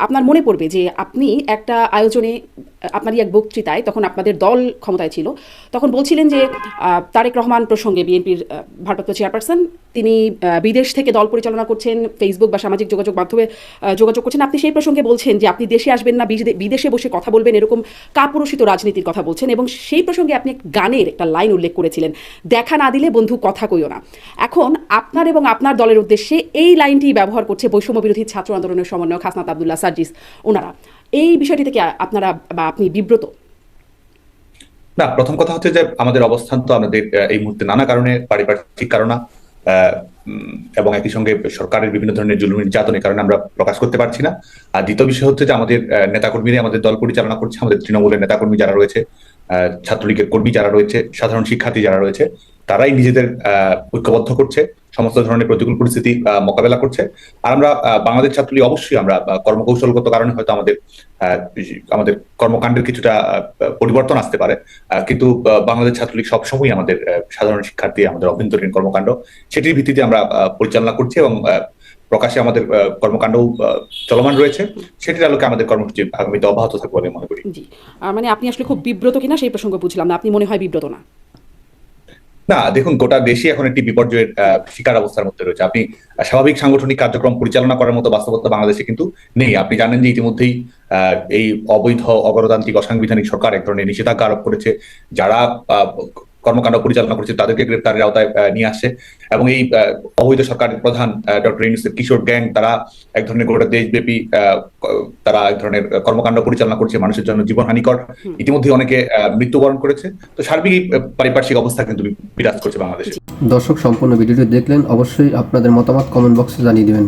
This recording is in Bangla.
আপনার মনে পড়বে যে আপনি একটা আয়োজনে আপনারই এক বক্তৃতায়, তখন আপনাদের দল ক্ষমতায় ছিল, তখন বলছিলেন যে তারেক রহমান প্রসঙ্গে, বিএনপির ভারপ্রাপ্ত চেয়ারপারসন, তিনি বিদেশ থেকে দল পরিচালনা করছেন, ফেসবুক বা সামাজিক যোগাযোগ মাধ্যমে যোগাযোগ করছেন। আপনি সেই প্রসঙ্গে বলছেন যে আপনি দেশে আসবেন না, বিদেশে বসে কথা বলবেন, এরকম কাপুরুষিত রাজনীতির কথা বলছেন। এবং সেই প্রসঙ্গে আপনি গানের একটা লাইন উল্লেখ করেছিলেন, দেখা না দিলে বন্ধু কথা কইও না। এখন আপনার এবং আপনার দলের উদ্দেশ্যে এই লাইনটি ব্যবহার করছে বৈষম্য বিরোধী ছাত্র আন্দোলনের সমন্বয়ক হাসনাত আব্দুল্লাহ সার্জিস ওনারা। এই বিষয়টি থেকে আপনারা বা আপনি বিব্রত? না, প্রথম কথা হচ্ছে যে আমাদের অবস্থান তো আমাদের এই মুহূর্তে নানা কারণে, পারিপার্শ্বিক কারণে আহ, এবং একই সঙ্গে সরকারের বিভিন্ন ধরনের জুলুম নির্যাতনের কারণে আমরা প্রকাশ করতে পারছি না। আর দ্বিতীয় বিষয় হচ্ছে যে আমাদের নেতাকর্মীরা আমাদের দল পরিচালনা করছে, আমাদের তৃণমূলের নেতাকর্মী যারা রয়েছে, ছাত্রলীগের কর্মী যারা রয়েছে, সাধারণ শিক্ষার্থী যারা রয়েছে, তারাই নিজেদের ঐক্যবদ্ধ করছে, সমস্ত ধরনের প্রতিকূল পরিস্থিতি মোকাবেলা করছে। আর আমরা বাংলাদেশ ছাত্রলীগ অবশ্যই আমরা কর্মকৌশলগত কারণে হয়তো আমাদের আমাদের কর্মকাণ্ডের কিছুটা পরিবর্তন আসতে পারে, কিন্তু বাংলাদেশ ছাত্রলীগ সবসময় আমাদের সাধারণ শিক্ষার্থী, আমাদের অভ্যন্তরীণ কর্মকাণ্ড, সেটির ভিত্তিতে আমরা পরিচালনা করছি এবং প্রকাশে আমাদের কর্মকাণ্ডও চলমান রয়েছে। সেটির আলোকে আমাদের কর্মসূচি আগামীতে অব্যাহত থাকবে বলে মনে করি। জি। মানে আপনি আসলে খুব বিব্রত কিনা সেই প্রসঙ্গ বুঝলাম না, আপনি মনে হয় বিব্রত না? না, দেখুন, গোটা দেশই এখন একটি বিপর্যয়ের শিকার অবস্থার মধ্যে রয়েছে। আপনি স্বাভাবিক সাংগঠনিক কার্যক্রম পরিচালনা করার মতো বাস্তবতা বাংলাদেশে কিন্তু নেই। আপনি জানেন যে ইতিমধ্যেই এই অবৈধ অগণতান্ত্রিক অসাংবিধানিক সরকার এক ধরনের নিষেধাজ্ঞা আরোপ করেছে। যারা কর্মকাণ্ড পরিচালনা করছে তাদেরকে গ্রেপ্তারের আওতায় নিয়ে আসছে। এবং এই অবৈধ সরকারের প্রধান ডক্টর ইউনূসের কিশোর গ্যাং, তারা এক ধরনের গোটা দেশব্যাপী তারা এক ধরনের কর্মকাণ্ড পরিচালনা করছে, মানুষের জন্য জীবনহানিকর। ইতিমধ্যে অনেকে মৃত্যুবরণ করেছে। তো সার্বিক পারিপার্শ্বিক অবস্থা কিন্তু বিরাজ করছে বাংলাদেশে। দর্শক, সম্পূর্ণ ভিডিওটি দেখলেন, অবশ্যই আপনাদের মতামত কমেন্ট বক্সে জানিয়ে দিবেন।